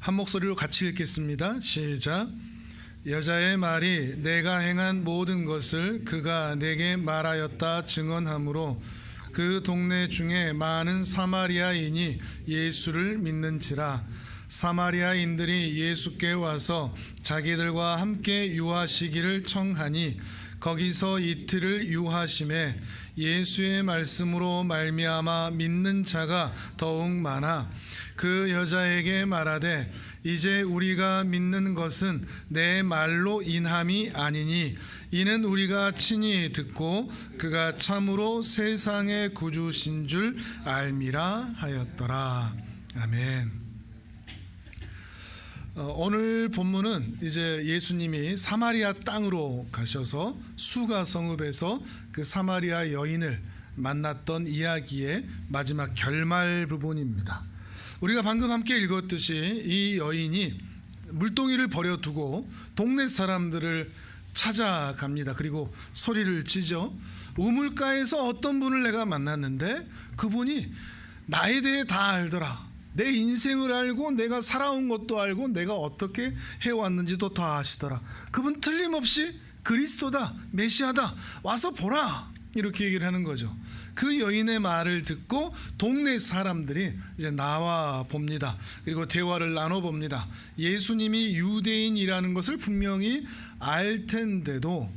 한 목소리로 같이 읽겠습니다. 시작. 여자의 말이 내가 행한 모든 것을 그가 내게 말하였다 증언하므로 그 동네 중에 많은 사마리아인이 예수를 믿는지라. 사마리아인들이 예수께 와서 자기들과 함께 유하시기를 청하니 거기서 이틀을 유하심에 예수의 말씀으로 말미암아 믿는 자가 더욱 많아 그 여자에게 말하되 이제 우리가 믿는 것은 내 말로 인함이 아니니 이는 우리가 친히 듣고 그가 참으로 세상의 구주신 줄 알미라 하였더라. 아멘. 오늘 본문은 이제 예수님이 사마리아 땅으로 가셔서 수가 성읍에서 그 사마리아 여인을 만났던 이야기의 마지막 결말 부분입니다. 우리가 방금 함께 읽었듯이 이 여인이 물동이를 버려두고 동네 사람들을 찾아갑니다. 그리고 소리를 지죠. 우물가에서 어떤 분을 내가 만났는데 그분이 나에 대해 다 알더라. 내 인생을 알고 내가 살아온 것도 알고 내가 어떻게 해왔는지도 다 아시더라. 그분 틀림없이 그리스도다, 메시아다, 와서 보라, 이렇게 얘기를 하는 거죠. 그 여인의 말을 듣고 동네 사람들이 이제 나와 봅니다. 그리고 대화를 나눠봅니다. 예수님이 유대인이라는 것을 분명히 알 텐데도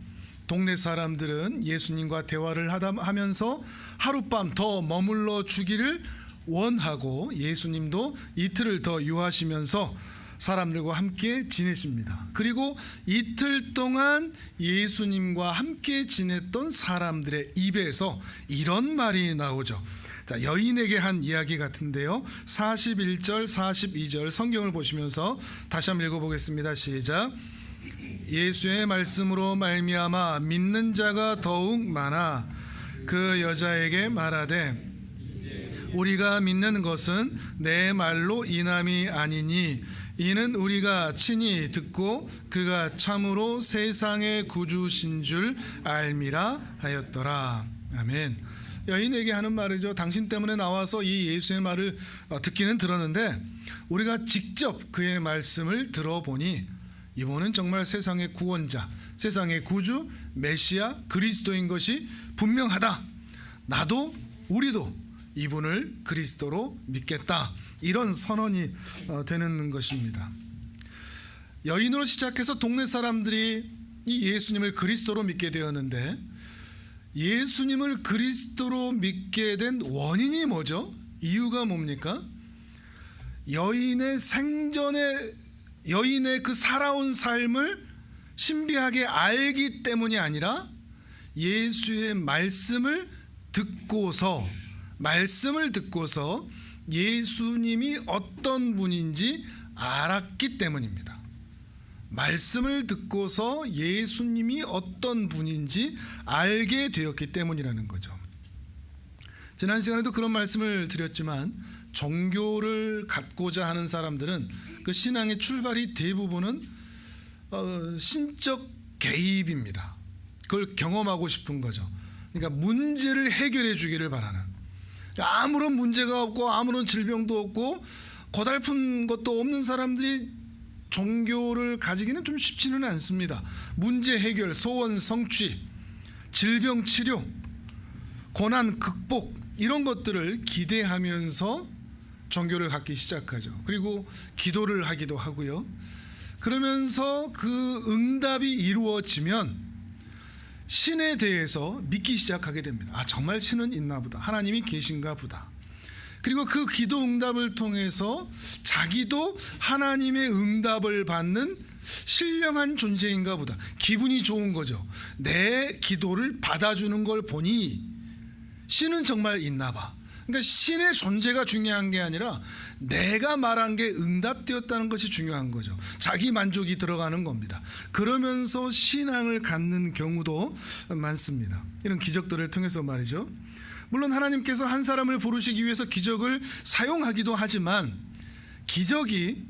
동네 사람들은 예수님과 대화를 하면서 하룻밤 더 머물러 주기를 원하고 예수님도 이틀을 더 유하시면서 사람들과 함께 지내십니다. 그리고 이틀 동안 예수님과 함께 지냈던 사람들의 입에서 이런 말이 나오죠. 자, 여인에게 한 이야기 같은데요. 41절, 42절 성경을 보시면서 다시 한번 읽어보겠습니다. 시작. 예수의 말씀으로 말미암아 믿는 자가 더욱 많아 그 여자에게 말하되 우리가 믿는 것은 내 말로 인함이 아니니 이는 우리가 친히 듣고 그가 참으로 세상의 구주신 줄 알미라 하였더라. 아멘. 여인에게 하는 말이죠. 당신 때문에 나와서 이 예수의 말을 듣기는 들었는데 우리가 직접 그의 말씀을 들어보니 이분은 정말 세상의 구원자, 세상의 구주, 메시아, 그리스도인 것이 분명하다. 나도 우리도 이분을 그리스도로 믿겠다. 이런 선언이 되는 것입니다. 여인으로 시작해서 동네 사람들이 이 예수님을 그리스도로 믿게 되었는데 예수님을 그리스도로 믿게 된 원인이 뭐죠? 이유가 뭡니까? 여인의 생전에 여인의 그 살아온 삶을 신비하게 알기 때문이 아니라 예수의 말씀을 듣고서 예수님이 어떤 분인지 알았기 때문입니다. 말씀을 듣고서 예수님이 어떤 분인지 알게 되었기 때문이라는 거죠. 지난 시간에도 그런 말씀을 드렸지만 종교를 갖고자 하는 사람들은 그 신앙의 출발이 대부분은 신적 개입입니다. 그걸 경험하고 싶은 거죠. 그러니까 문제를 해결해 주기를 바라는, 아무런 문제가 없고 아무런 질병도 없고 고달픈 것도 없는 사람들이 종교를 가지기는 좀 쉽지는 않습니다. 문제 해결, 소원 성취, 질병 치료, 고난 극복, 이런 것들을 기대하면서 종교를 갖기 시작하죠. 그리고 기도를 하기도 하고요. 그러면서 그 응답이 이루어지면 신에 대해서 믿기 시작하게 됩니다. 아, 정말 신은 있나 보다. 하나님이 계신가 보다. 그리고 그 기도 응답을 통해서 자기도 하나님의 응답을 받는 신령한 존재인가 보다. 기분이 좋은 거죠. 내 기도를 받아주는 걸 보니 신은 정말 있나 봐. 그러니까 신의 존재가 중요한 게 아니라 내가 말한 게 응답되었다는 것이 중요한 거죠. 자기 만족이 들어가는 겁니다. 그러면서 신앙을 갖는 경우도 많습니다. 이런 기적들을 통해서 말이죠. 물론 하나님께서 한 사람을 부르시기 위해서 기적을 사용하기도 하지만 기적이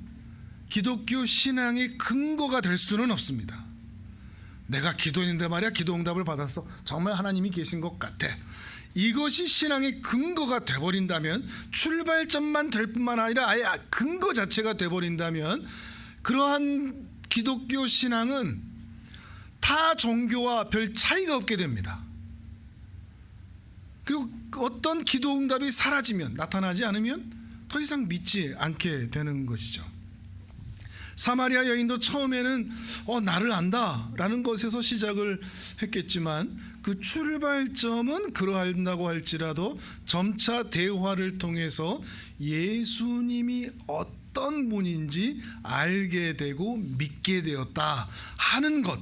기독교 신앙의 근거가 될 수는 없습니다. 내가 기도했는데 말이야 기도 응답을 받았어. 정말 하나님이 계신 것 같아. 이것이 신앙의 근거가 돼버린다면, 출발점만 될 뿐만 아니라 아예 근거 자체가 돼버린다면, 그러한 기독교 신앙은 타 종교와 별 차이가 없게 됩니다. 그리고 어떤 기도 응답이 사라지면, 나타나지 않으면 더 이상 믿지 않게 되는 것이죠. 사마리아 여인도 처음에는 나를 안다 라는 것에서 시작을 했겠지만, 그 출발점은 그러한다고 할지라도 점차 대화를 통해서 예수님이 어떤 분인지 알게 되고 믿게 되었다 하는 것,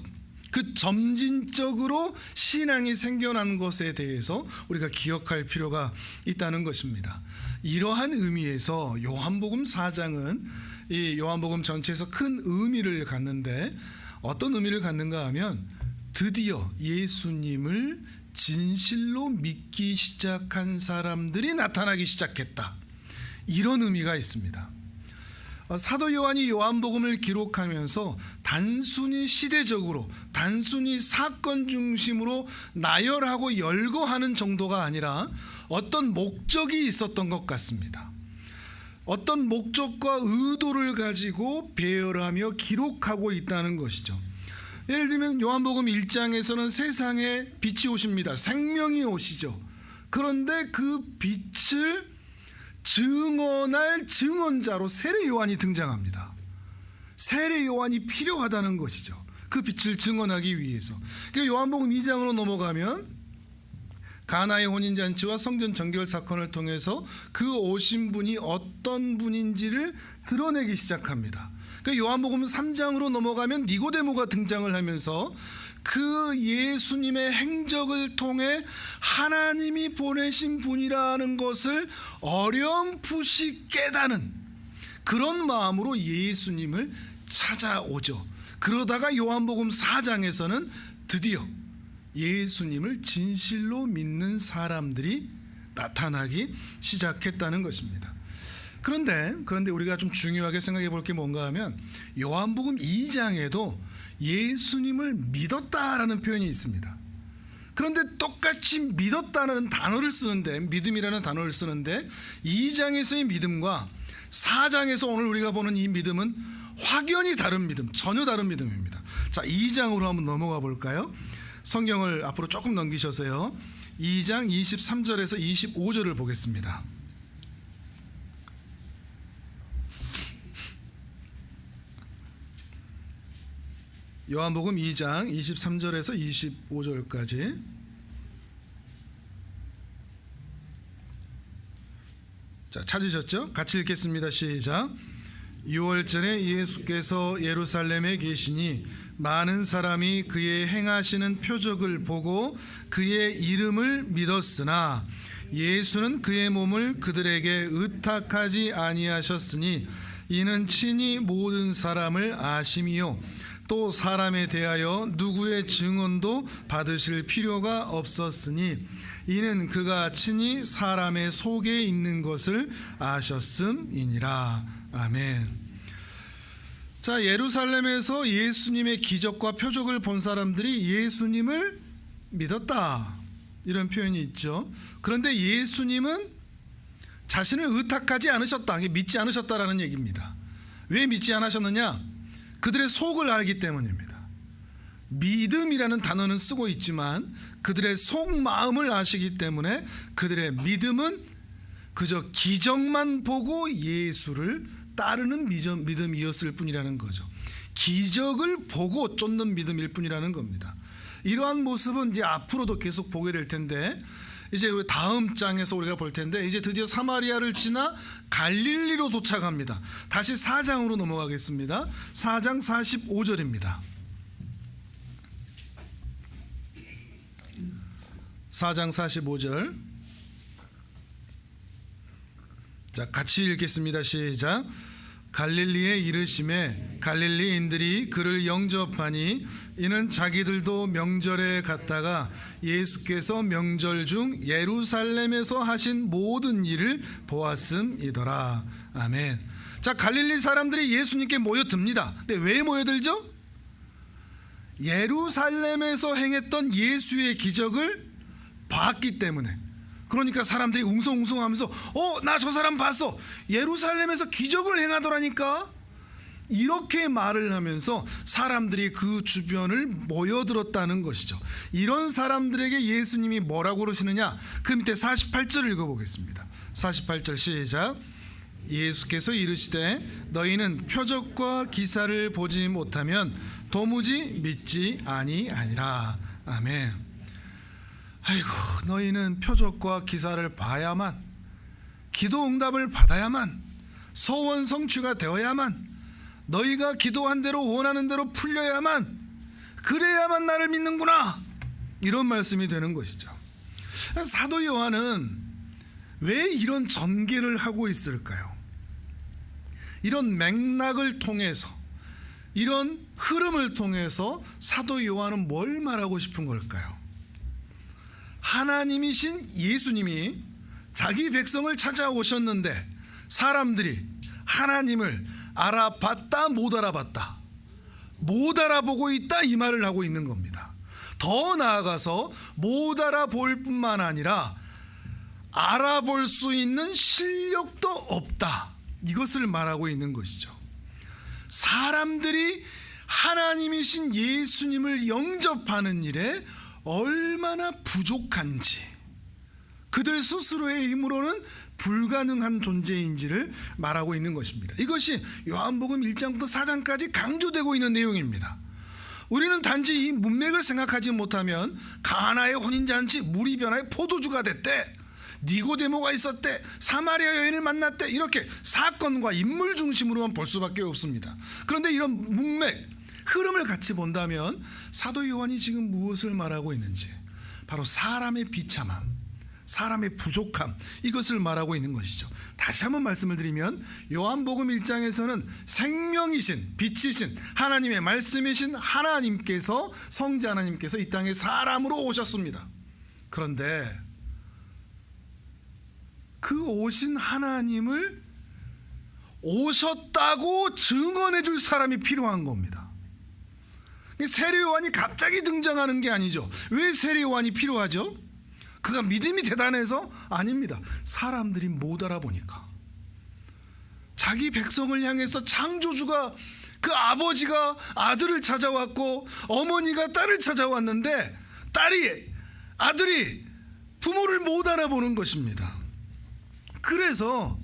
그 점진적으로 신앙이 생겨난 것에 대해서 우리가 기억할 필요가 있다는 것입니다. 이러한 의미에서 요한복음 4장은 이 요한복음 전체에서 큰 의미를 갖는데, 어떤 의미를 갖는가 하면 드디어 예수님을 진실로 믿기 시작한 사람들이 나타나기 시작했다, 이런 의미가 있습니다. 사도 요한이 요한복음을 기록하면서 단순히 시대적으로, 단순히 사건 중심으로 나열하고 열거하는 정도가 아니라 어떤 목적이 있었던 것 같습니다. 어떤 목적과 의도를 가지고 배열하며 기록하고 있다는 것이죠. 예를 들면 요한복음 1장에서는 세상에 빛이 오십니다. 생명이 오시죠. 그런데 그 빛을 증언할 증언자로 세례 요한이 등장합니다. 세례 요한이 필요하다는 것이죠. 그 빛을 증언하기 위해서. 그러니까 요한복음 2장으로 넘어가면 가나의 혼인잔치와 성전 정결 사건을 통해서 그 오신 분이 어떤 분인지를 드러내기 시작합니다. 그러니까 요한복음 3장으로 넘어가면 니고데모가 등장을 하면서 그 예수님의 행적을 통해 하나님이 보내신 분이라는 것을 어렴풋이 깨닫는 그런 마음으로 예수님을 찾아오죠. 그러다가 요한복음 4장에서는 드디어 예수님을 진실로 믿는 사람들이 나타나기 시작했다는 것입니다. 그런데 우리가 좀 중요하게 생각해 볼 게 뭔가 하면, 요한복음 2장에도 예수님을 믿었다라는 표현이 있습니다. 그런데 똑같이 믿었다는 단어를 쓰는데, 믿음이라는 단어를 쓰는데, 2장에서의 믿음과 4장에서 오늘 우리가 보는 이 믿음은 확연히 다른 믿음, 전혀 다른 믿음입니다. 자, 2장으로 한번 넘어가 볼까요? 성경을 앞으로 조금 넘기셔서요, 2장 23절에서 25절을 보겠습니다. 요한복음 2장 23절에서 25절까지. 자, 찾으셨죠? 같이 읽겠습니다. 시작. 6월 전에 예수께서 예루살렘에 계시니 많은 사람이 그의 행하시는 표적을 보고 그의 이름을 믿었으나 예수는 그의 몸을 그들에게 의탁하지 아니하셨으니 이는 친히 모든 사람을 아심이요 또 사람에 대하여 누구의 증언도 받으실 필요가 없었으니 이는 그가 친히 사람의 속에 있는 것을 아셨음이니라. 아멘. 자, 예루살렘에서 예수님의 기적과 표적을 본 사람들이 예수님을 믿었다, 이런 표현이 있죠. 그런데 예수님은 자신을 의탁하지 않으셨다, 믿지 않으셨다라는 얘기입니다. 왜 믿지 않으셨느냐? 그들의 속을 알기 때문입니다. 믿음이라는 단어는 쓰고 있지만 그들의 속마음을 아시기 때문에 그들의 믿음은 그저 기적만 보고 예수를 따르는 믿음이었을 뿐이라는 거죠. 기적을 보고 쫓는 믿음일 뿐이라는 겁니다. 이러한 모습은 이제 앞으로도 계속 보게 될 텐데, 이제 다음 장에서 우리가 볼 텐데, 이제 드디어 사마리아를 지나 갈릴리로 도착합니다. 다시 4장으로 넘어가겠습니다. 4장 45절입니다. 4장 45절. 자, 같이 읽겠습니다. 시작. 갈릴리에 이르심에 갈릴리인들이 그를 영접하니 이는 자기들도 명절에 갔다가 예수께서 명절 중 예루살렘에서 하신 모든 일을 보았음이더라. 아멘. 자, 갈릴리 사람들이 예수님께 모여듭니다. 근데 왜 모여들죠? 예루살렘에서 행했던 예수의 기적을 봤기 때문에, 그러니까 사람들이 웅성웅성하면서 나 저 사람 봤어, 예루살렘에서 기적을 행하더라니까, 이렇게 말을 하면서 사람들이 그 주변을 모여들었다는 것이죠. 이런 사람들에게 예수님이 뭐라고 그러시느냐, 그 밑에 48절을 읽어보겠습니다. 48절 시작. 예수께서 이르시되 너희는 표적과 기사를 보지 못하면 도무지 믿지 아니하니라. 아멘. 아이고, 너희는 표적과 기사를 봐야만, 기도 응답을 받아야만, 소원 성취가 되어야만, 너희가 기도한 대로 원하는 대로 풀려야만, 그래야만 나를 믿는구나, 이런 말씀이 되는 것이죠. 사도 요한은 왜 이런 전개를 하고 있을까요? 이런 맥락을 통해서, 이런 흐름을 통해서 사도 요한은 뭘 말하고 싶은 걸까요? 하나님이신 예수님이 자기 백성을 찾아오셨는데 사람들이 하나님을 알아봤다 못 알아봤다, 못 알아보고 있다, 이 말을 하고 있는 겁니다. 더 나아가서 못 알아볼 뿐만 아니라 알아볼 수 있는 실력도 없다, 이것을 말하고 있는 것이죠. 사람들이 하나님이신 예수님을 영접하는 일에 얼마나 부족한지, 그들 스스로의 힘으로는 불가능한 존재인지를 말하고 있는 것입니다. 이것이 요한복음 1장부터 4장까지 강조되고 있는 내용입니다. 우리는 단지 이 문맥을 생각하지 못하면 가나의 혼인잔치, 물이 변하여 포도주가 됐대, 니고데모가 있었대, 사마리아 여인을 만났대, 이렇게 사건과 인물 중심으로만 볼 수밖에 없습니다. 그런데 이런 문맥, 흐름을 같이 본다면 사도 요한이 지금 무엇을 말하고 있는지, 바로 사람의 비참함, 사람의 부족함, 이것을 말하고 있는 것이죠. 다시 한번 말씀을 드리면 요한복음 1장에서는 생명이신, 빛이신, 하나님의 말씀이신 하나님께서, 성자 하나님께서 이 땅에 사람으로 오셨습니다. 그런데 그 오신 하나님을 오셨다고 증언해 줄 사람이 필요한 겁니다. 세례 요한이 갑자기 등장하는 게 아니죠. 왜 세례 요한이 필요하죠? 그가 믿음이 대단해서? 아닙니다. 사람들이 못 알아보니까. 자기 백성을 향해서 창조주가, 그 아버지가 아들을 찾아왔고 어머니가 딸을 찾아왔는데 아들이 부모를 못 알아보는 것입니다. 그래서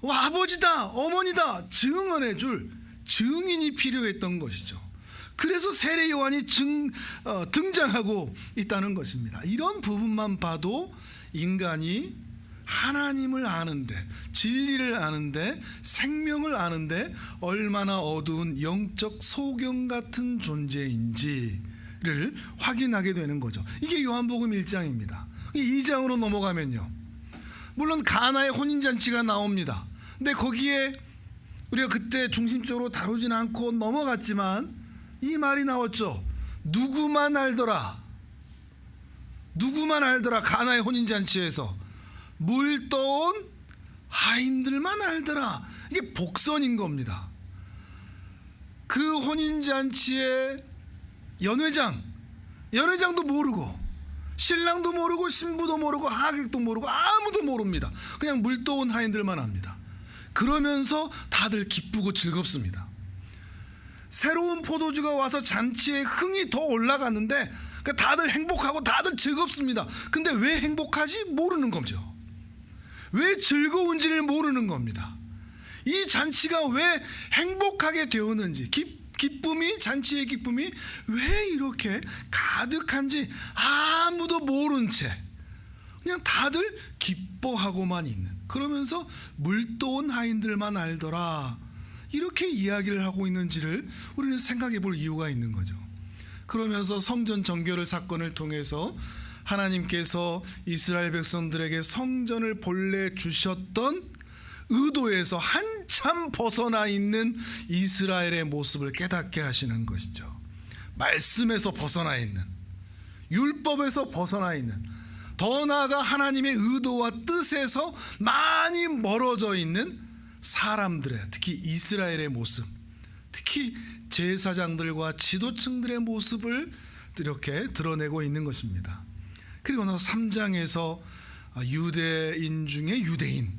아버지다, 어머니다 증언해 줄 증인이 필요했던 것이죠. 그래서 세례 요한이 등장하고 있다는 것입니다. 이런 부분만 봐도 인간이 하나님을 아는데, 진리를 아는데, 생명을 아는데 얼마나 어두운 영적 소경 같은 존재인지를 확인하게 되는 거죠. 이게 요한복음 1장입니다. 2장으로 넘어가면요, 물론 가나의 혼인잔치가 나옵니다. 근데 거기에 우리가 그때 중심적으로 다루진 않고 넘어갔지만 이 말이 나왔죠. 누구만 알더라, 누구만 알더라. 가나의 혼인잔치에서 물 떠온 하인들만 알더라. 이게 복선인 겁니다. 그 혼인잔치의 연회장도 모르고, 신랑도 모르고, 신부도 모르고, 하객도 모르고, 아무도 모릅니다. 그냥 물 떠온 하인들만 압니다. 그러면서 다들 기쁘고 즐겁습니다. 새로운 포도주가 와서 잔치의 흥이 더 올라갔는데 다들 행복하고 다들 즐겁습니다. 근데 왜 행복하지? 모르는 거죠. 왜 즐거운지를 모르는 겁니다. 이 잔치가 왜 행복하게 되었는지, 잔치의 기쁨이 왜 이렇게 가득한지 아무도 모른 채 그냥 다들 기뻐하고만 있는, 그러면서 물떠온 하인들만 알더라, 이렇게 이야기를 하고 있는지를 우리는 생각해 볼 이유가 있는 거죠. 그러면서 성전 정결 사건을 통해서 하나님께서 이스라엘 백성들에게 성전을 본래 주셨던 의도에서 한참 벗어나 있는 이스라엘의 모습을 깨닫게 하시는 것이죠. 말씀에서 벗어나 있는, 율법에서 벗어나 있는, 더 나아가 하나님의 의도와 뜻에서 많이 멀어져 있는 사람들의, 특히 이스라엘의 모습, 특히 제사장들과 지도층들의 모습을 이렇게 드러내고 있는 것입니다. 그리고 나서 3장에서 유대인 중에 유대인,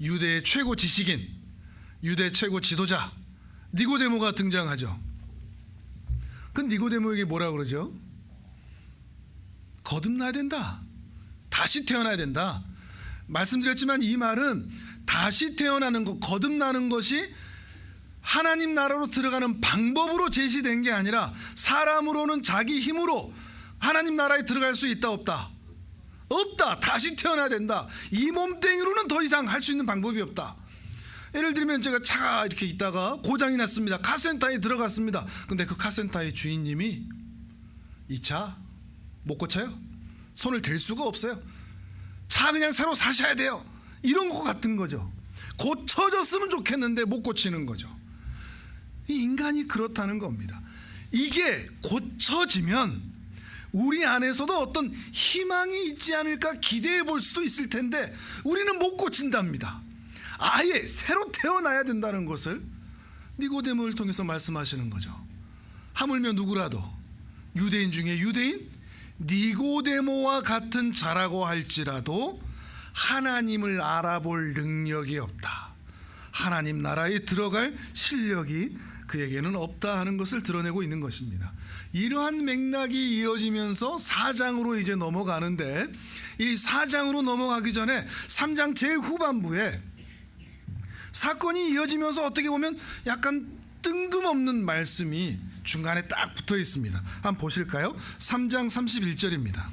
유대의 최고 지식인, 유대 최고 지도자 니고데모가 등장하죠. 그 니고데모에게 뭐라 그러죠? 거듭나야 된다, 다시 태어나야 된다. 말씀드렸지만 이 말은 다시 태어나는 것, 거듭나는 것이 하나님 나라로 들어가는 방법으로 제시된 게 아니라 사람으로는 자기 힘으로 하나님 나라에 들어갈 수 있다 없다? 없다. 다시 태어나야 된다. 이 몸뚱이로는 더 이상 할 수 있는 방법이 없다. 예를 들면 제가 차가 이렇게 있다가 고장이 났습니다. 카센터에 들어갔습니다. 근데 그 카센터의 주인님이 이 차 못 고쳐요. 손을 댈 수가 없어요. 차 그냥 새로 사셔야 돼요. 이런 것 같은 거죠. 고쳐졌으면 좋겠는데 못 고치는 거죠. 이 인간이 그렇다는 겁니다. 이게 고쳐지면 우리 안에서도 어떤 희망이 있지 않을까 기대해 볼 수도 있을 텐데 우리는 못 고친답니다. 아예 새로 태어나야 된다는 것을 니고데모를 통해서 말씀하시는 거죠. 하물며 누구라도 유대인 중에 유대인, 니고데모와 같은 자라고 할지라도 하나님을 알아볼 능력이 없다, 하나님 나라에 들어갈 실력이 그에게는 없다 하는 것을 드러내고 있는 것입니다. 이러한 맥락이 이어지면서 4장으로 이제 넘어가는데, 이 4장으로 넘어가기 전에 3장 제후반부에 사건이 이어지면서 어떻게 보면 약간 뜬금없는 말씀이 중간에 딱 붙어 있습니다. 한번 보실까요? 3장 31절입니다.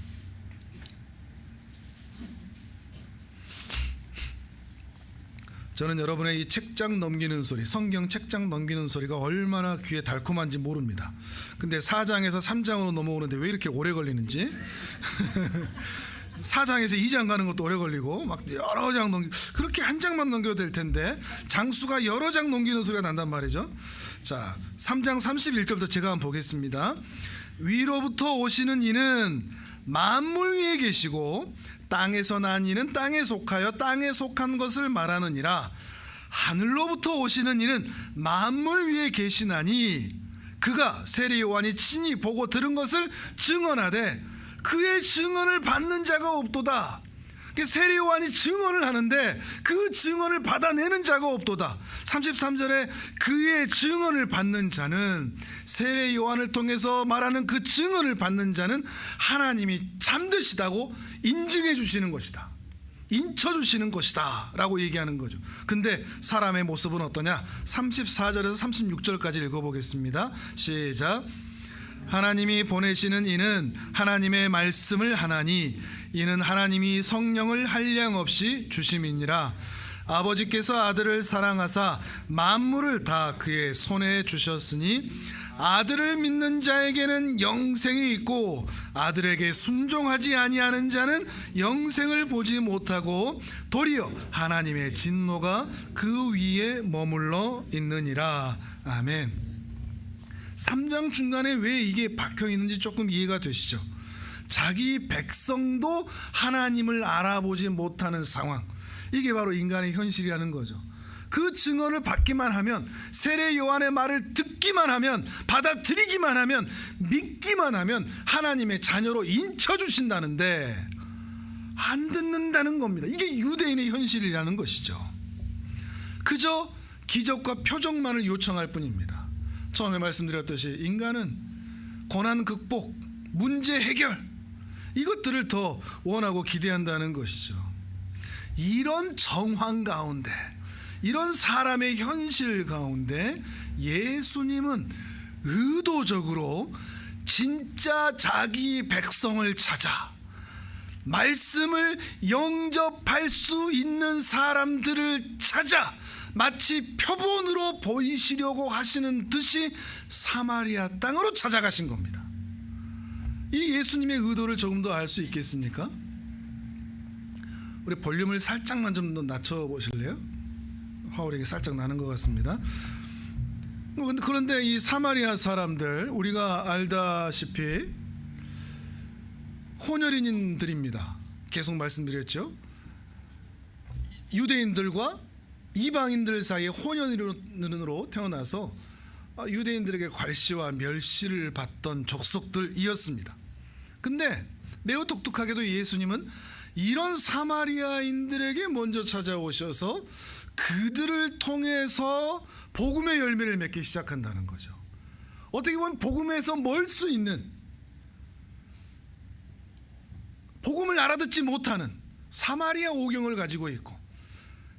저는 여러분의 이 책장 넘기는 소리, 성경 책장 넘기는 소리가 얼마나 귀에 달콤한지 모릅니다. 근데 4장에서 3장으로 넘어오는데 왜 이렇게 오래 걸리는지 4장에서 2장 가는 것도 오래 걸리고 막 여러 장 그렇게 한 장만 넘겨도 될 텐데 장수가 여러 장 넘기는 소리가 난단 말이죠. 자, 3장 31절부터 제가 한번 보겠습니다. 위로부터 오시는 이는 만물 위에 계시고 땅에서 난 이는 땅에 속하여 땅에 속한 것을 말하느니라. 하늘로부터 오시는 이는 만물 위에 계시나니 그가 세례 요한이 친히 보고 들은 것을 증언하되 그의 증언을 받는 자가 없도다. 세례 요한이 증언을 하는데 그 증언을 받아내는 자가 없도다. 33절에 그의 증언을 받는 자는, 세례 요한을 통해서 말하는 그 증언을 받는 자는 하나님이 참되시다고 인증해 주시는 것이다, 인쳐 주시는 것이다 라고 얘기하는 거죠. 근데 사람의 모습은 어떠냐? 34절에서 36절까지 읽어보겠습니다. 시작. 하나님이 보내시는 이는 하나님의 말씀을 하나니 이는 하나님이 성령을 한량없이 주심이니라. 아버지께서 아들을 사랑하사 만물을 다 그의 손에 주셨으니 아들을 믿는 자에게는 영생이 있고 아들에게 순종하지 아니하는 자는 영생을 보지 못하고 도리어 하나님의 진노가 그 위에 머물러 있느니라. 아멘. 3장 중간에 왜 이게 박혀 있는지 조금 이해가 되시죠? 자기 백성도 하나님을 알아보지 못하는 상황, 이게 바로 인간의 현실이라는 거죠. 그 증언을 받기만 하면, 세례 요한의 말을 듣기만 하면, 받아들이기만 하면, 믿기만 하면 하나님의 자녀로 인쳐주신다는데 안 듣는다는 겁니다. 이게 유대인의 현실이라는 것이죠. 그저 기적과 표적만을 요청할 뿐입니다. 처음에 말씀드렸듯이 인간은 고난 극복, 문제 해결, 이것들을 더 원하고 기대한다는 것이죠. 이런 정황 가운데, 이런 사람의 현실 가운데 예수님은 의도적으로 진짜 자기 백성을 찾아 말씀을 영접할 수 있는 사람들을 찾아 마치 표본으로 보이시려고 하시는 듯이 사마리아 땅으로 찾아가신 겁니다. 이 예수님의 의도를 조금 더 알 수 있겠습니까? 우리 볼륨을 살짝만 좀 더 낮춰 보실래요? 화울이 살짝 나는 것 같습니다. 그런데 이 사마리아 사람들, 우리가 알다시피 혼혈인들입니다. 계속 말씀드렸죠. 유대인들과 이방인들 사이에 혼혈인으로 태어나서 유대인들에게 괄시와 멸시를 받던 족속들이었습니다. 근데 매우 독특하게도 예수님은 이런 사마리아인들에게 먼저 찾아오셔서 그들을 통해서 복음의 열매를 맺기 시작한다는 거죠. 어떻게 보면 복음에서 멀 수 있는, 복음을 알아듣지 못하는 사마리아 오경을 가지고 있고,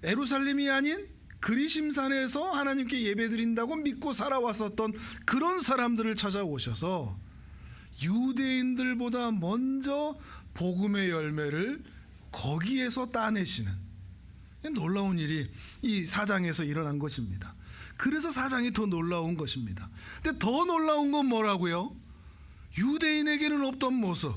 예루살렘이 아닌 그리심산에서 하나님께 예배드린다고 믿고 살아왔었던 그런 사람들을 찾아오셔서 유대인들보다 먼저 복음의 열매를 거기에서 따내시는 놀라운 일이 이 4장에서 일어난 것입니다. 그래서 4장이 더 놀라운 것입니다. 근데 더 놀라운 건 뭐라고요? 유대인에게는 없던 모습,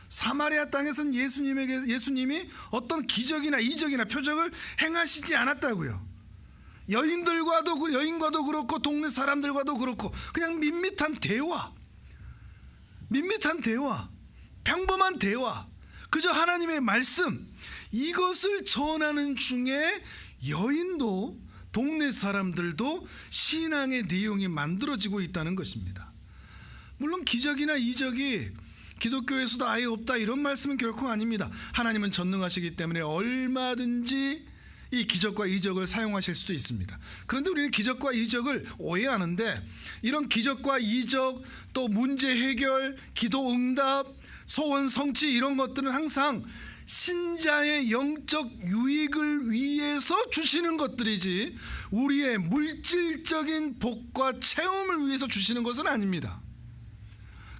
사마리아 땅에서는 예수님이 어떤 기적이나 이적이나 표적을 행하시지 않았다고요. 여인과도 그렇고 동네 사람들과도 그렇고 그냥 밋밋한 대화, 평범한 대화, 그저 하나님의 말씀, 이것을 전하는 중에 여인도 동네 사람들도 신앙의 내용이 만들어지고 있다는 것입니다. 물론 기적이나 이적이 기독교에서도 아예 없다 이런 말씀은 결코 아닙니다. 하나님은 전능하시기 때문에 얼마든지 이 기적과 이적을 사용하실 수도 있습니다. 그런데 우리는 기적과 이적을 오해하는데, 이런 기적과 이적, 또 문제 해결, 기도 응답, 소원 성취, 이런 것들은 항상 신자의 영적 유익을 위해서 주시는 것들이지 우리의 물질적인 복과 체험을 위해서 주시는 것은 아닙니다.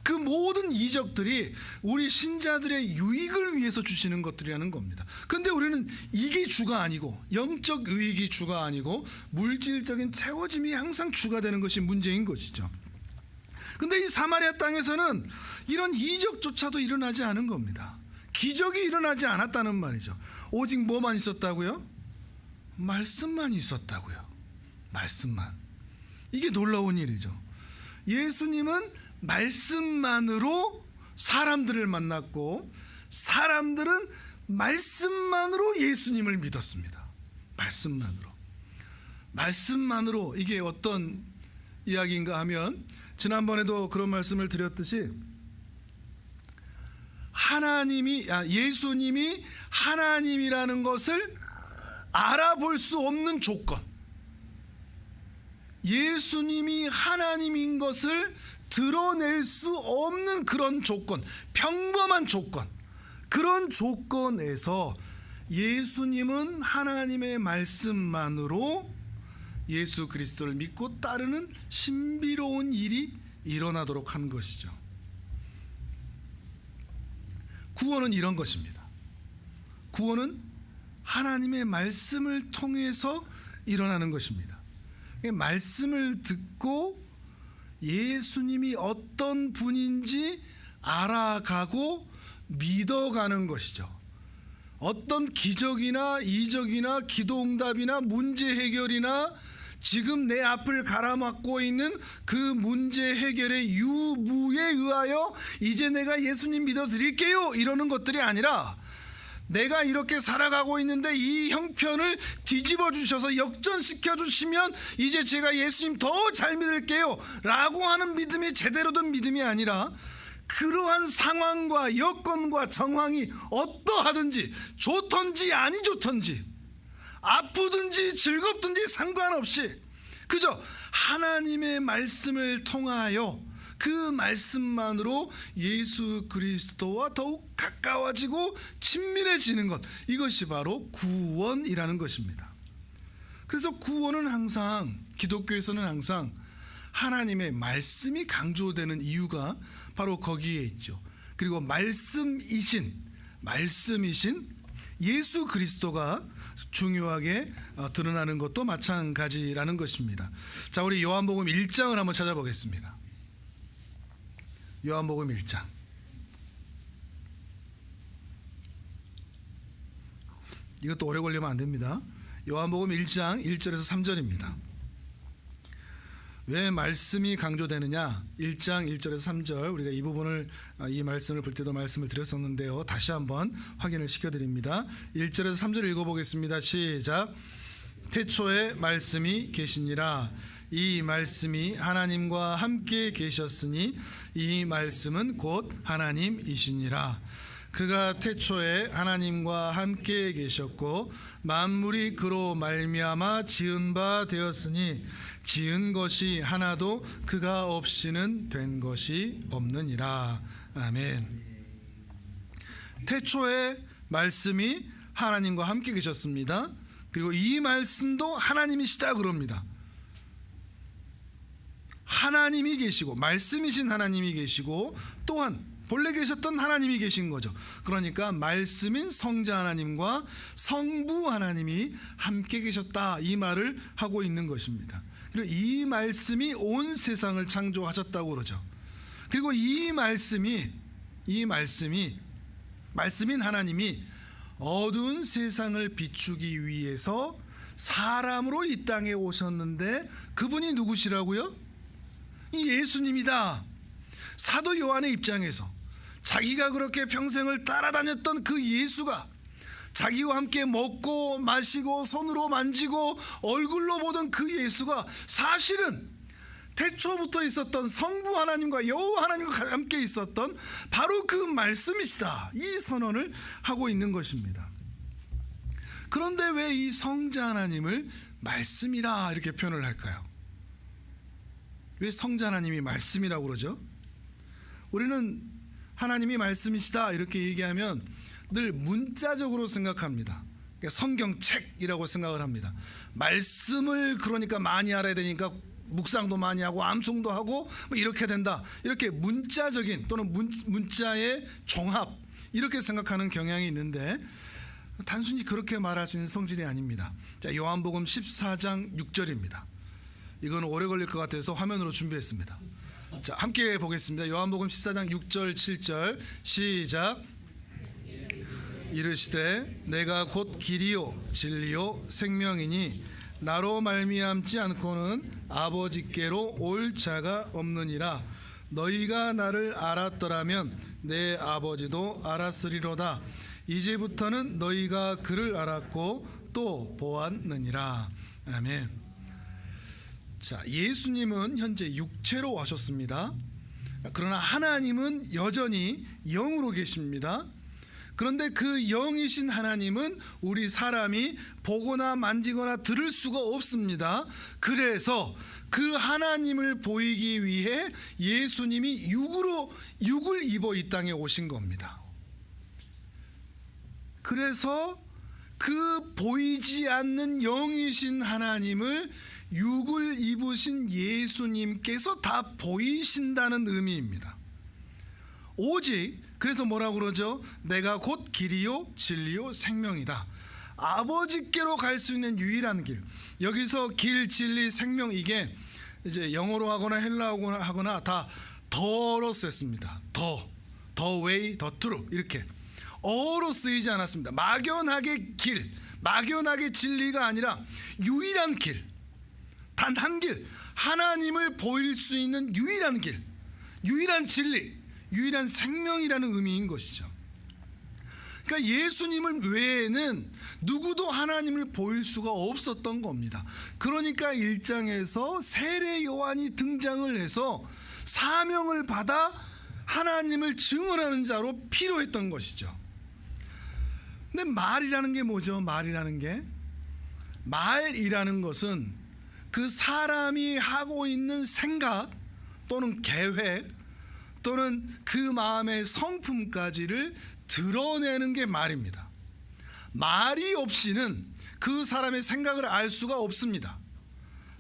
그 모든 이적들이 우리 신자들의 유익을 위해서 주시는 것들이라는 겁니다. 그런데 우리는 이게 주가 아니고, 영적 유익이 주가 아니고 물질적인 채워짐이 항상 주가 되는 것이 문제인 것이죠. 그런데 이 사마리아 땅에서는 이런 이적조차도 일어나지 않은 겁니다. 기적이 일어나지 않았다는 말이죠. 오직 뭐만 있었다고요? 말씀만 있었다고요. 말씀만. 이게 놀라운 일이죠. 예수님은 말씀만으로 사람들을 만났고, 사람들은 말씀만으로 예수님을 믿었습니다. 말씀만으로. 이게 어떤 이야기인가 하면, 지난번에도 그런 말씀을 드렸듯이 예수님이 하나님이라는 것을 알아볼 수 없는 조건, 예수님이 하나님인 것을 드러낼 수 없는 그런 조건, 평범한 조건, 그런 조건에서 예수님은 하나님의 말씀만으로 예수 그리스도를 믿고 따르는 신비로운 일이 일어나도록 한 것이죠. 구원은 이런 것입니다. 구원은 하나님의 말씀을 통해서 일어나는 것입니다. 말씀을 듣고 예수님이 어떤 분인지 알아가고 믿어가는 것이죠. 어떤 기적이나 이적이나 기도응답이나 문제 해결이나 지금 내 앞을 가로막고 있는 그 문제 해결의 유무에 의하여 이제 내가 예수님 믿어드릴게요 이러는 것들이 아니라, 내가 이렇게 살아가고 있는데 이 형편을 뒤집어 주셔서 역전시켜 주시면 이제 제가 예수님 더 잘 믿을게요 라고 하는 믿음이 제대로 된 믿음이 아니라, 그러한 상황과 여건과 정황이 어떠하든지, 좋든지 아니 좋든지, 아프든지 즐겁든지 상관없이 그저 하나님의 말씀을 통하여 그 말씀만으로 예수 그리스도와 더욱 가까워지고 친밀해지는 것, 이것이 바로 구원이라는 것입니다. 그래서 구원은 항상, 기독교에서는 항상 하나님의 말씀이 강조되는 이유가 바로 거기에 있죠. 그리고 말씀이신 예수 그리스도가 중요하게 드러나는 것도 마찬가지라는 것입니다. 자, 우리 요한복음 1장을 한번 찾아보겠습니다. 요한복음 1장. 이것도 오래 걸리면 안 됩니다. 요한복음 1장 1절에서 3절입니다. 왜 말씀이 강조되느냐? 1장 1절에서 3절, 우리가 이 부분을, 이 말씀을 볼 때도 말씀을 드렸었는데요, 다시 한번 확인을 시켜드립니다. 1절에서 3절 읽어보겠습니다. 시작. 태초에 말씀이 계시니라. 이 말씀이 하나님과 함께 계셨으니 이 말씀은 곧 하나님이시니라. 그가 태초에 하나님과 함께 계셨고 만물이 그로 말미암아 지은 바 되었으니 지은 것이 하나도 그가 없이는 된 것이 없느니라. 아멘. 태초에 말씀이 하나님과 함께 계셨습니다. 그리고 이 말씀도 하나님이시다 그럽니다. 하나님이 계시고 말씀이신 하나님이 계시고 또한 본래 계셨던 하나님이 계신 거죠. 그러니까 말씀인 성자 하나님과 성부 하나님이 함께 계셨다, 이 말을 하고 있는 것입니다. 그리고 이 말씀이 온 세상을 창조하셨다고 그러죠. 그리고 이 말씀인 하나님이 어두운 세상을 비추기 위해서 사람으로 이 땅에 오셨는데 그분이 누구시라고요? 이 예수님이다. 사도 요한의 입장에서 자기가 그렇게 평생을 따라다녔던 그 예수가, 자기와 함께 먹고 마시고 손으로 만지고 얼굴로 보던 그 예수가 사실은 태초부터 있었던 성부 하나님과 여호와 하나님과 함께 있었던 바로 그 말씀이시다, 이 선언을 하고 있는 것입니다. 그런데 왜 이 성자 하나님을 말씀이라 이렇게 표현을 할까요? 왜 성자 하나님이 말씀이라고 그러죠? 우리는 하나님이 말씀이시다 이렇게 얘기하면 늘 문자적으로 생각합니다. 그러니까 성경책이라고 생각을 합니다. 말씀을 그러니까 많이 알아야 되니까 묵상도 많이 하고 암송도 하고 뭐 이렇게 된다, 이렇게 문자적인 또는 문자의 종합, 이렇게 생각하는 경향이 있는데 단순히 그렇게 말할 수 있는 성질이 아닙니다. 자, 요한복음 14장 6절입니다. 이건 오래 걸릴 것 같아서 화면으로 준비했습니다. 자, 함께 보겠습니다. 요한복음 14장 6절 7절 시작. 이르시되 내가 곧 길이요 진리요 생명이니 나로 말미암지 않고는 아버지께로 올 자가 없느니라. 너희가 나를 알았더라면 내 아버지도 알았으리로다. 이제부터는 너희가 그를 알았고 또 보았느니라. 아멘. 자, 예수님은 현재 육체로 와셨습니다. 그러나 하나님은 여전히 영으로 계십니다. 그런데 그 영이신 하나님은 우리 사람이 보거나 만지거나 들을 수가 없습니다. 그래서 그 하나님을 보이기 위해 예수님이 육을 입어 이 땅에 오신 겁니다. 그래서 그 보이지 않는 영이신 하나님을 육을 입으신 예수님께서 다 보이신다는 의미입니다. 오직 그래서 뭐라고 그러죠? 내가 곧 길이요 진리요 생명이다. 아버지께로 갈 수 있는 유일한 길. 여기서 길, 진리, 생명, 이게 이제 영어로 하거나 헬라어로 하거나 다 더로 쓰였습니다. the way, the truth, 이렇게 어로 쓰이지 않았습니다. 막연하게 길, 막연하게 진리가 아니라 유일한 길, 단 한 길, 하나님을 보일 수 있는 유일한 길, 유일한 진리, 유일한 생명이라는 의미인 것이죠. 그러니까 예수님을 외에는 누구도 하나님을 보일 수가 없었던 겁니다. 그러니까 1장에서 세례 요한이 등장을 해서 사명을 받아 하나님을 증언하는 자로 필요했던 것이죠. 근데 말이라는 게 뭐죠? 말이라는 것은 그 사람이 하고 있는 생각 또는 계획 또는 그 마음의 성품까지를 드러내는 게 말입니다. 말이 없이는 그 사람의 생각을 알 수가 없습니다.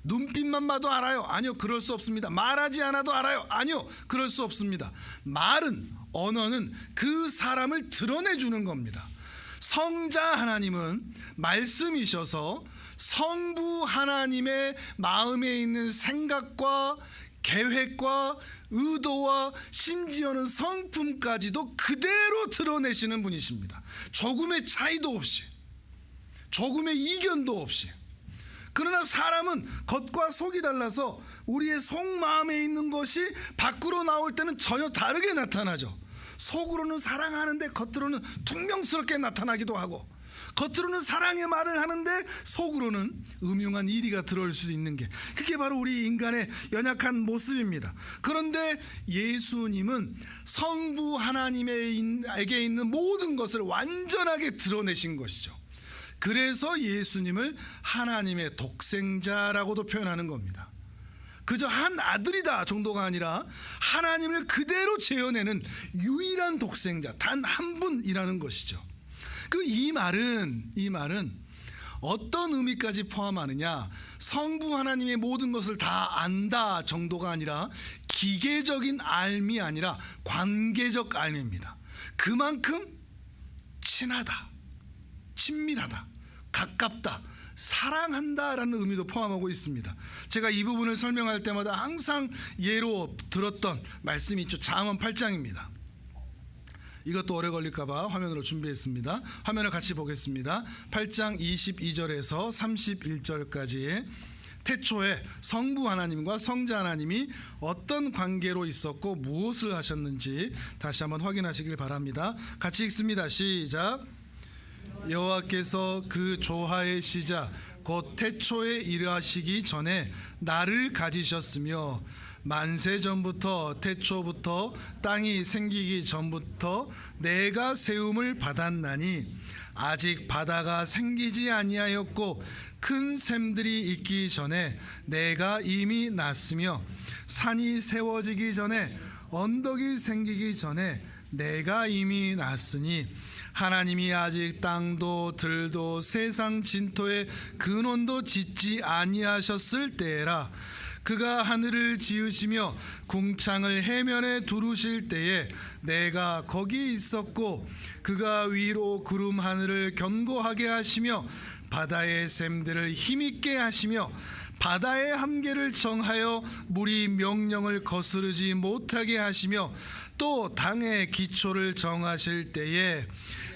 눈빛만 봐도 알아요? 아니요, 그럴 수 없습니다. 말하지 않아도 알아요? 아니요, 그럴 수 없습니다. 말은, 언어는 그 사람을 드러내주는 겁니다. 성자 하나님은 말씀이셔서 성부 하나님의 마음에 있는 생각과 계획과 의도와 심지어는 성품까지도 그대로 드러내시는 분이십니다. 조금의 차이도 없이, 조금의 이견도 없이. 그러나 사람은 겉과 속이 달라서 우리의 속마음에 있는 것이 밖으로 나올 때는 전혀 다르게 나타나죠. 속으로는 사랑하는데 겉으로는 퉁명스럽게 나타나기도 하고, 겉으로는 사랑의 말을 하는데 속으로는 음흉한 이리가 들어올 수 있는 게, 그게 바로 우리 인간의 연약한 모습입니다. 그런데 예수님은 성부 하나님에게 있는 모든 것을 완전하게 드러내신 것이죠. 그래서 예수님을 하나님의 독생자라고도 표현하는 겁니다. 그저 한 아들이다 정도가 아니라 하나님을 그대로 재현해낸 유일한 독생자, 단 한 분이라는 것이죠. 이 말은 어떤 의미까지 포함하느냐, 성부 하나님의 모든 것을 다 안다 정도가 아니라 기계적인 알미 아니라 관계적 알미입니다. 그만큼 친하다, 친밀하다, 가깝다, 사랑한다라는 의미도 포함하고 있습니다. 제가 이 부분을 설명할 때마다 항상 예로 들었던 말씀이 있죠. 잠언 8장입니다. 이것도 오래 걸릴까봐 화면으로 준비했습니다. 화면을 같이 보겠습니다. 8장 22절에서 31절까지의 태초에 성부 하나님과 성자 하나님이 어떤 관계로 있었고 무엇을 하셨는지 다시 한번 확인하시길 바랍니다. 같이 읽습니다. 시작. 여호와께서 그 조화의 시작 곧 태초에 이르하시기 전에 나를 가지셨으며 만세 전부터 태초부터 땅이 생기기 전부터 내가 세움을 받았나니 아직 바다가 생기지 아니하였고 큰 샘들이 있기 전에 내가 이미 났으며 산이 세워지기 전에 언덕이 생기기 전에 내가 이미 났으니 하나님이 아직 땅도 들도 세상 진토의 근원도 짓지 아니하셨을 때에라. 그가 하늘을 지으시며 궁창을 해면에 두르실 때에 내가 거기 있었고 그가 위로 구름 하늘을 견고하게 하시며 바다의 샘들을 힘있게 하시며 바다의 한계를 정하여 물이 명령을 거스르지 못하게 하시며 또 땅의 기초를 정하실 때에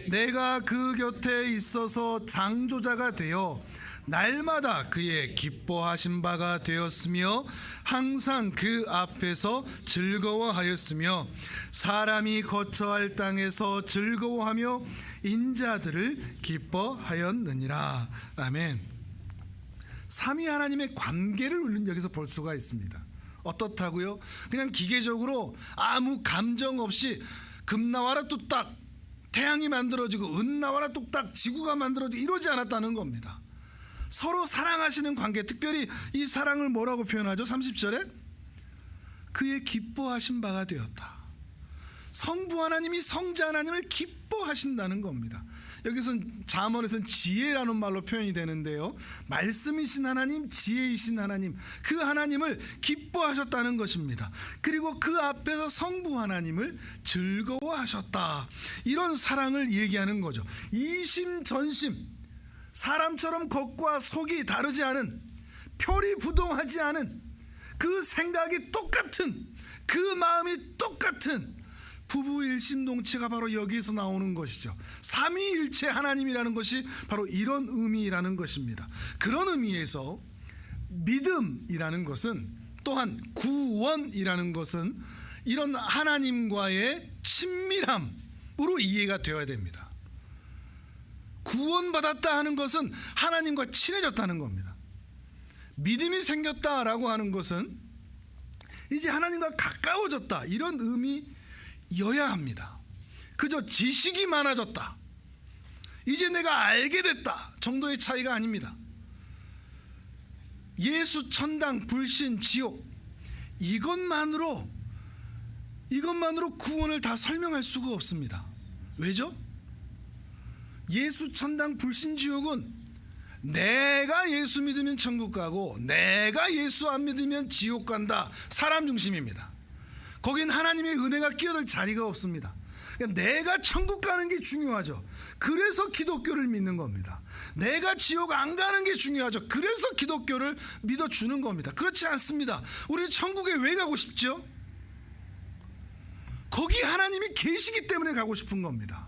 내가 그 곁에 있어서 창조자가 되어 날마다 그의 기뻐하신 바가 되었으며 항상 그 앞에서 즐거워하였으며 사람이 거처할 땅에서 즐거워하며 인자들을 기뻐하였느니라. 아멘. 삼위 하나님의 관계를 우리는 여기서 볼 수가 있습니다. 어떻다고요? 그냥 기계적으로 아무 감정 없이 금 나와라 뚝딱 태양이 만들어지고 은 나와라 뚝딱 지구가 만들어지고 이러지 않았다는 겁니다. 서로 사랑하시는 관계, 특별히 이 사랑을 뭐라고 표현하죠? 30절에 그의 기뻐하신 바가 되었다. 성부 하나님이 성자 하나님을 기뻐하신다는 겁니다. 여기서는 잠언에서는 지혜라는 말로 표현이 되는데요, 말씀이신 하나님, 지혜이신 하나님, 그 하나님을 기뻐하셨다는 것입니다. 그리고 그 앞에서 성부 하나님을 즐거워하셨다. 이런 사랑을 얘기하는 거죠. 이심전심, 사람처럼 겉과 속이 다르지 않은, 표리부동하지 않은, 그 생각이 똑같은, 그 마음이 똑같은 부부 일심동체가 바로 여기에서 나오는 것이죠. 삼위일체 하나님이라는 것이 바로 이런 의미라는 것입니다. 그런 의미에서 믿음이라는 것은, 또한 구원이라는 것은 이런 하나님과의 친밀함으로 이해가 되어야 됩니다. 구원받았다 하는 것은 하나님과 친해졌다는 겁니다. 믿음이 생겼다라고 하는 것은 이제 하나님과 가까워졌다, 이런 의미여야 합니다. 그저 지식이 많아졌다, 이제 내가 알게 됐다 정도의 차이가 아닙니다. 예수, 천당, 불신, 지옥, 이것만으로 구원을 다 설명할 수가 없습니다. 왜죠? 예수, 천당, 불신, 지옥은 내가 예수 믿으면 천국 가고 내가 예수 안 믿으면 지옥 간다, 사람 중심입니다. 거긴 하나님의 은혜가 끼어들 자리가 없습니다. 그러니까 내가 천국 가는 게 중요하죠. 그래서 기독교를 믿는 겁니다. 내가 지옥 안 가는 게 중요하죠. 그래서 기독교를 믿어주는 겁니다. 그렇지 않습니다. 우리는 천국에 왜 가고 싶죠? 거기 하나님이 계시기 때문에 가고 싶은 겁니다.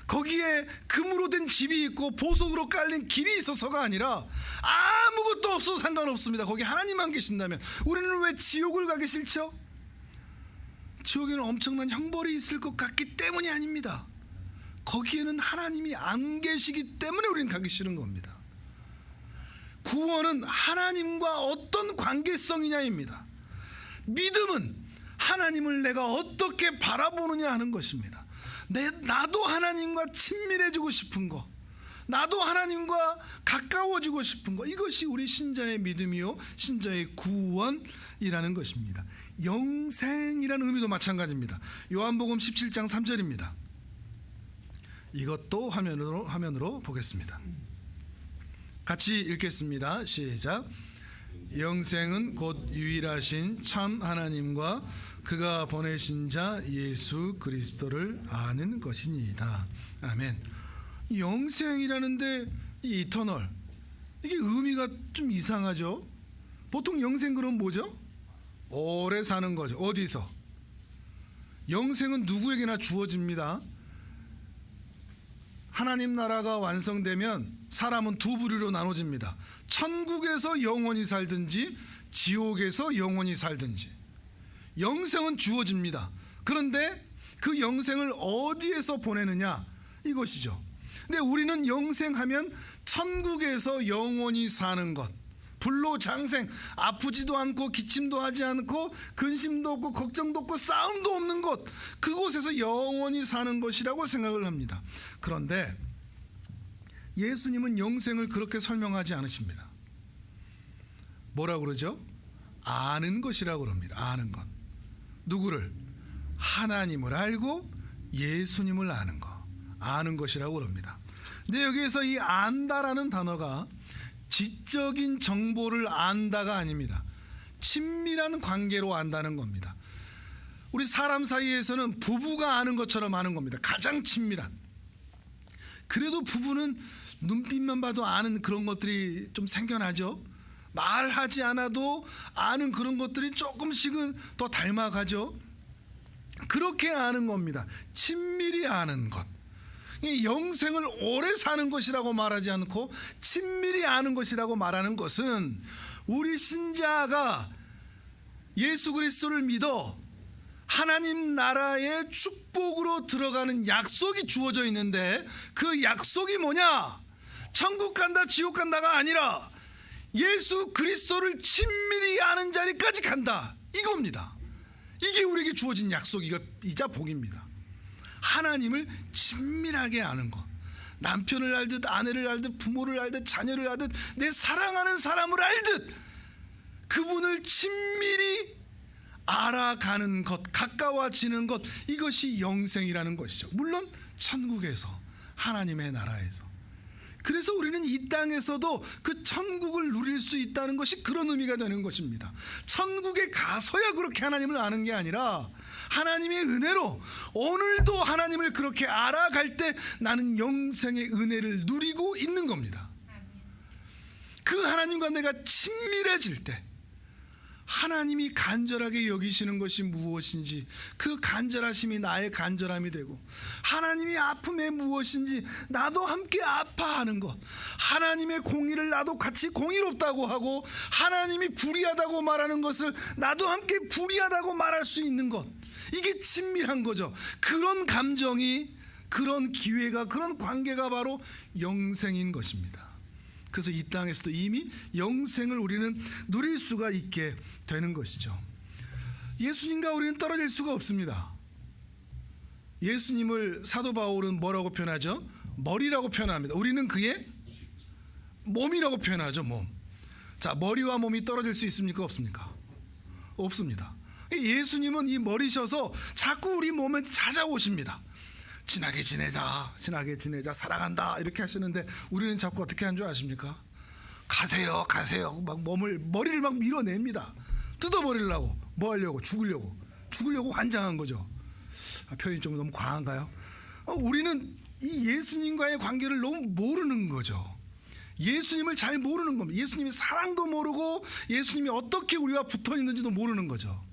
거기에 금으로 된 집이 있고 보석으로 깔린 길이 있어서가 아니라 아무것도 없어도 상관없습니다. 거기 하나님만 계신다면. 우리는 왜 지옥을 가기 싫죠? 지옥에는 엄청난 형벌이 있을 것 같기 때문이 아닙니다. 거기에는 하나님이 안 계시기 때문에 우리는 가기 싫은 겁니다. 구원은 하나님과 어떤 관계성이냐입니다. 믿음은 하나님을 내가 어떻게 바라보느냐 하는 것입니다. 나도 하나님과 친밀해지고 싶은 거, 나도 하나님과 가까워지고 싶은 거, 이것이 우리 신자의 믿음이요 신자의 구원이라는 것입니다. 영생이라는 의미도 마찬가지입니다. 요한복음 17장 3절입니다. 이것도 화면으로 보겠습니다. 같이 읽겠습니다. 시작. 영생은 곧 유일하신 참 하나님과 그가 보내신 자 예수 그리스도를 아는 것이니이다. 아멘. 영생이라는데 이 이터널, 이게 의미가 좀 이상하죠. 보통 영생 그럼 뭐죠? 오래 사는 거죠. 어디서? 영생은 누구에게나 주어집니다. 하나님 나라가 완성되면 사람은 두 부류로 나눠집니다. 천국에서 영원히 살든지 지옥에서 영원히 살든지. 영생은 주어집니다. 그런데 그 영생을 어디에서 보내느냐, 이것이죠. 근데 우리는 영생하면 천국에서 영원히 사는 것, 불로장생, 아프지도 않고 기침도 하지 않고 근심도 없고 걱정도 없고 싸움도 없는 곳, 그곳에서 영원히 사는 것이라고 생각을 합니다. 그런데 예수님은 영생을 그렇게 설명하지 않으십니다. 뭐라고 그러죠? 아는 것이라고 그럽니다. 아는 것. 누구를? 하나님을 알고 예수님을 아는 것, 아는 것이라고 그럽니다. 근데 여기에서 이 안다라는 단어가 지적인 정보를 안다가 아닙니다. 친밀한 관계로 안다는 겁니다. 우리 사람 사이에서는 부부가 아는 것처럼 아는 겁니다. 가장 친밀한. 그래도 부부는 눈빛만 봐도 아는 그런 것들이 좀 생겨나죠. 말하지 않아도 아는 그런 것들이 조금씩은 더 닮아가죠. 그렇게 아는 겁니다. 친밀히 아는 것. 이 영생을 오래 사는 것이라고 말하지 않고 친밀히 아는 것이라고 말하는 것은, 우리 신자가 예수 그리스도를 믿어 하나님 나라의 축복으로 들어가는 약속이 주어져 있는데, 그 약속이 뭐냐? 천국 간다 지옥 간다가 아니라 예수 그리스도를 친밀히 아는 자리까지 간다, 이겁니다. 이게 우리에게 주어진 약속이자 복입니다. 하나님을 친밀하게 아는 것, 남편을 알듯 아내를 알듯 부모를 알듯 자녀를 알듯 내 사랑하는 사람을 알듯 그분을 친밀히 알아가는 것, 가까워지는 것, 이것이 영생이라는 것이죠. 물론 천국에서, 하나님의 나라에서. 그래서 우리는 이 땅에서도 그 천국을 누릴 수 있다는 것이 그런 의미가 되는 것입니다. 천국에 가서야 그렇게 하나님을 아는 게 아니라 하나님의 은혜로 오늘도 하나님을 그렇게 알아갈 때 나는 영생의 은혜를 누리고 있는 겁니다. 그 하나님과 내가 친밀해질 때 하나님이 간절하게 여기시는 것이 무엇인지, 그 간절하심이 나의 간절함이 되고, 하나님이 아픔에 무엇인지 나도 함께 아파하는 것, 하나님의 공의를 나도 같이 공의롭다고 하고, 하나님이 불의하다고 말하는 것을 나도 함께 불의하다고 말할 수 있는 것, 이게 친밀한 거죠. 그런 감정이, 그런 기회가, 그런 관계가 바로 영생인 것입니다. 그래서 이 땅에서도 이미 영생을 우리는 누릴 수가 있게 되는 것이죠. 예수님과 우리는 떨어질 수가 없습니다. 예수님을 사도 바울은 뭐라고 표현하죠? 머리라고 표현합니다. 우리는 그의 몸이라고 표현하죠. 몸. 자, 머리와 몸이 떨어질 수 있습니까? 없습니까? 없습니다. 예수님은 이 머리셔서 자꾸 우리 몸에 찾아오십니다. 친하게 지내자, 사랑한다, 이렇게 하시는데 우리는 자꾸 어떻게 하는 줄 아십니까? 가세요 막 머리를 막 밀어냅니다. 뜯어버리려고. 뭐 하려고? 죽으려고 환장한 거죠. 표현이 좀 너무 과한가요? 우리는 이 예수님과의 관계를 너무 모르는 거죠. 예수님을 잘 모르는 겁니다. 예수님의 사랑도 모르고 예수님이 어떻게 우리와 붙어 있는지도 모르는 거죠.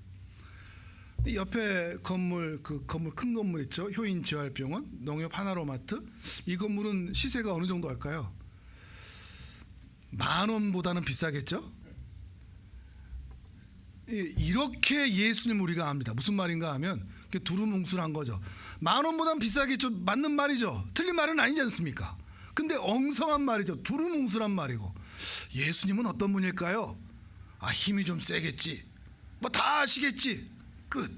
옆에 건물, 그 건물, 큰 건물 있죠. 효인재활병원, 농협 하나로마트. 이 건물은 시세가 어느 정도 할까요? 10,000원보다는 비싸겠죠. 이렇게 예수님 우리가 압니다. 무슨 말인가 하면 두루뭉술한 거죠. 10,000원보단 비싸게 좀 맞는 말이죠. 틀린 말은 아니지 않습니까? 근데 엉성한 말이죠. 두루뭉술한 말이고. 예수님은 어떤 분일까요? 힘이 좀 세겠지, 뭐 다 아시겠지, 끝.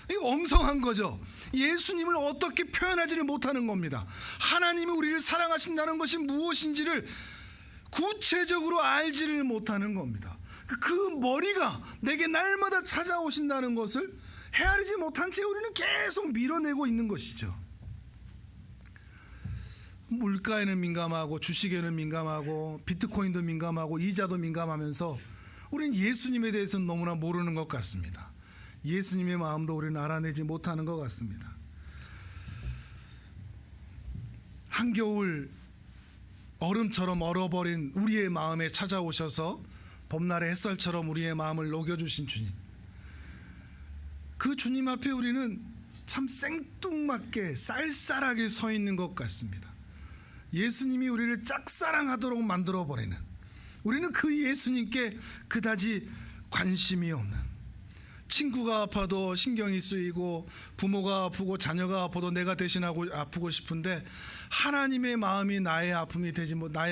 이거 엉성한 거죠. 예수님을 어떻게 표현하지를 못하는 겁니다. 하나님이 우리를 사랑하신다는 것이 무엇인지를 구체적으로 알지를 못하는 겁니다. 그 머리가 내게 날마다 찾아오신다는 것을 헤아리지 못한 채 우리는 계속 밀어내고 있는 것이죠. 물가에는 민감하고 주식에는 민감하고 비트코인도 민감하고 이자도 민감하면서 우리는 예수님에 대해서는 너무나 모르는 것 같습니다. 예수님의 마음도 우리는 알아내지 못하는 것 같습니다. 한겨울 얼음처럼 얼어버린 우리의 마음에 찾아오셔서 봄날의 햇살처럼 우리의 마음을 녹여주신 주님, 그 주님 앞에 우리는 참 생뚱맞게 쌀쌀하게 서 있는 것 같습니다. 예수님이 우리를 짝사랑하도록 만들어버리는, 우리는 그 예수님께 그다지 관심이 없는, 친구가 아파도 신경이 쓰이고 부모가 아프고 자녀가 아파도 내가 대신하고 아프고 싶은데 하나님의 마음이 나의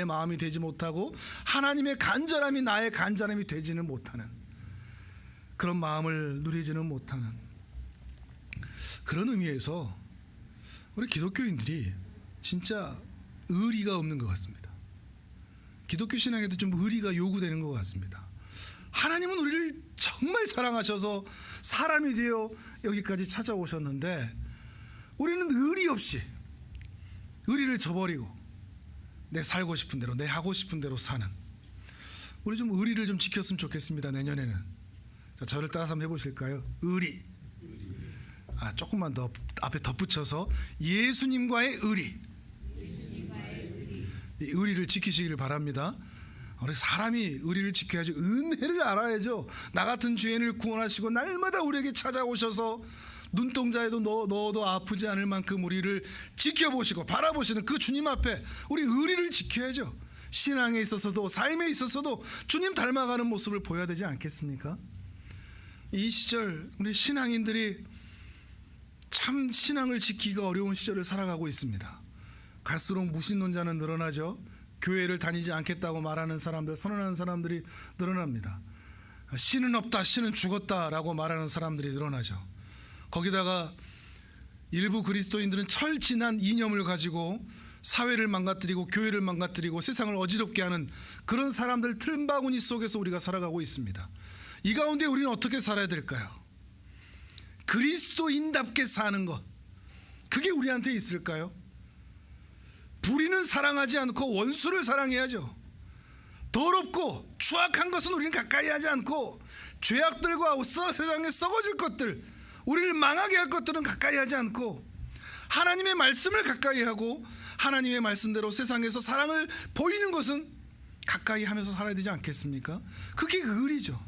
마음이 되지 못하고 하나님의 간절함이 나의 간절함이 되지는 못하는, 그런 마음을 누리지는 못하는, 그런 의미에서 우리 기독교인들이 진짜 의리가 없는 것 같습니다. 기독교 신앙에도 좀 의리가 요구되는 것 같습니다. 하나님은 우리를 정말 사랑하셔서 사람이 되어 여기까지 찾아오셨는데 우리는 의리 없이 의리를 저버리고 내 살고 싶은 대로, 내 하고 싶은 대로 사는, 우리 좀 의리를 좀 지켰으면 좋겠습니다. 내년에는. 자, 저를 따라서 한번 해보실까요? 의리. 조금만 더 앞에 덧붙여서 예수님과의 의리. 이 의리를 지키시기를 바랍니다. 우리 사람이 의리를 지켜야죠. 은혜를 알아야죠. 나 같은 죄인을 구원하시고 날마다 우리에게 찾아오셔서 눈동자에도 넣어도 아프지 않을 만큼 우리를 지켜보시고 바라보시는 그 주님 앞에 우리 의리를 지켜야죠. 신앙에 있어서도 삶에 있어서도 주님 닮아가는 모습을 보여야 되지 않겠습니까? 이 시절 우리 신앙인들이 참 신앙을 지키기가 어려운 시절을 살아가고 있습니다. 갈수록 무신론자는 늘어나죠. 교회를 다니지 않겠다고 말하는 사람들, 선언하는 사람들이 늘어납니다. 신은 없다, 신은 죽었다라고 말하는 사람들이 늘어나죠. 거기다가 일부 그리스도인들은 철진한 이념을 가지고 사회를 망가뜨리고 교회를 망가뜨리고 세상을 어지럽게 하는 그런 사람들 틈바구니 속에서 우리가 살아가고 있습니다. 이 가운데 우리는 어떻게 살아야 될까요? 그리스도인답게 사는 것, 그게 우리한테 있을까요? 불의는 사랑하지 않고 원수를 사랑해야죠. 더럽고 추악한 것은 우리는 가까이 하지 않고 죄악들과 세상에 썩어질 것들, 우리를 망하게 할 것들은 가까이 하지 않고 하나님의 말씀을 가까이 하고 하나님의 말씀대로 세상에서 사랑을 보이는 것은 가까이 하면서 살아야 되지 않겠습니까? 그게 의리죠.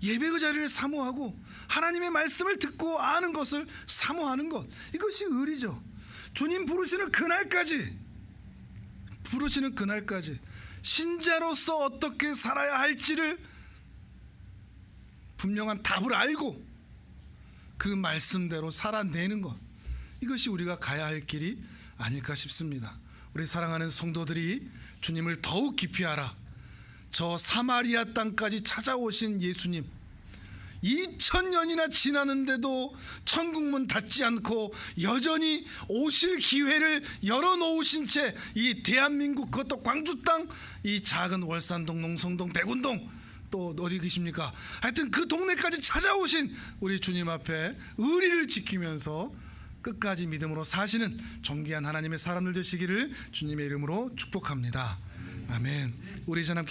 예배 그 자리를 사모하고 하나님의 말씀을 듣고 아는 것을 사모하는 것, 이것이 의리죠. 주님 부르시는 그날까지 신자로서 어떻게 살아야 할지를 분명한 답을 알고 그 말씀대로 살아내는 것, 이것이 우리가 가야 할 길이 아닐까 싶습니다. 우리 사랑하는 성도들이 주님을 더욱 깊이 알아 저 사마리아 땅까지 찾아오신 예수님, 2000년이나 지났는데도 천국문 닫지 않고 여전히 오실 기회를 열어놓으신 채 이 대한민국, 그것도 광주 땅, 이 작은 월산동, 농성동, 백운동, 또 어디 계십니까? 하여튼 그 동네까지 찾아오신 우리 주님 앞에 의리를 지키면서 끝까지 믿음으로 사시는 존귀한 하나님의 사람들 되시기를 주님의 이름으로 축복합니다. 아멘. 우리 이제 함께